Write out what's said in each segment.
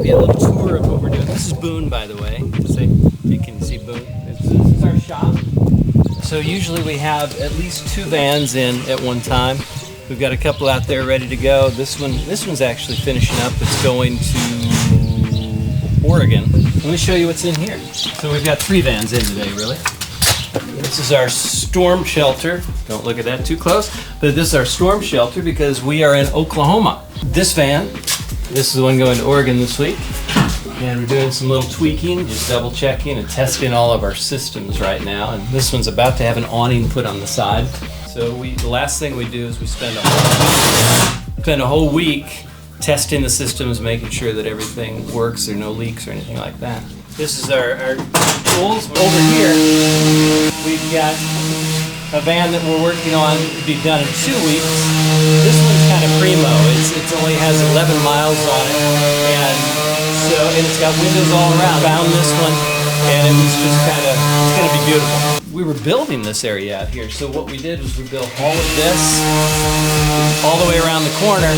give you a little tour of what we're doing. This is Boone, by the way. You can see Boone. This is our shop. So usually we have at least 2 vans in at one time. We've got a couple out there ready to go. This one's actually finishing up. It's going to Oregon. Let me show you what's in here. So we've got 3 vans in today, really. This is our storm shelter. Don't look at that too close. But this is our storm shelter because we are in Oklahoma. This van, this is the one going to Oregon this week. And we're doing some little tweaking, just double checking and testing all of our systems right now. And this one's about to have an awning put on the side. So the last thing we do is we spend a whole week testing the systems, making sure that everything works, there are no leaks or anything like that. This is our tools. Over here, we've got a van that we're working on to be done in 2 weeks. This one's kind of primo. It only has 11 miles on it, and it's got windows all around. Found this one, and it was just it's gonna be beautiful. We were building this area out here, so what we did was we built all of this all the way around the corner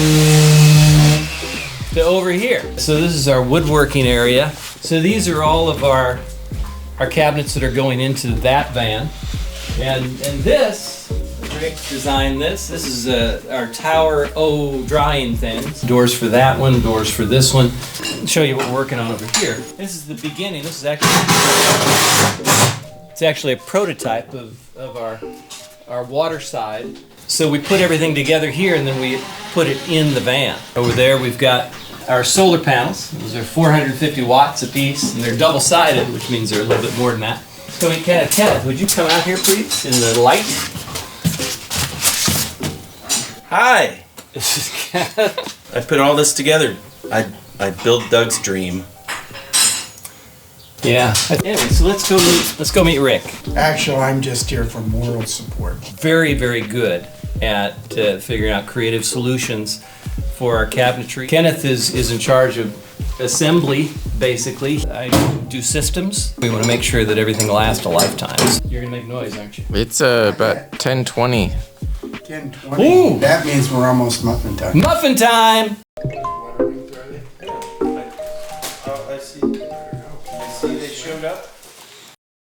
to over here. So this is our woodworking area. So these are all of our cabinets that are going into that van. And this, Rick designed this. This is our Tower O drying things. Doors for that one, doors for this one. I'll show you what we're working on over here. This is the beginning. This is actually a prototype of our water side. So we put everything together here and then we put it in the van. Over there we've got our solar panels. Those are 450 watts a piece, and they're double-sided, which means they're a little bit more than that. So Kenneth, would you come out here, please, in the light? Hi. This is Kenneth. I put all this together. I built Doug's dream. Yeah. Anyway, so let's go meet Rick. Actually, I'm just here for moral support. Very, very good at figuring out creative solutions for our cabinetry. Kenneth is in charge of assembly, basically. I do systems. We want to make sure that everything lasts a lifetime. You're gonna make noise, aren't you? It's about 10:20. 10:20. Ooh. That means we're almost muffin time. Muffin time!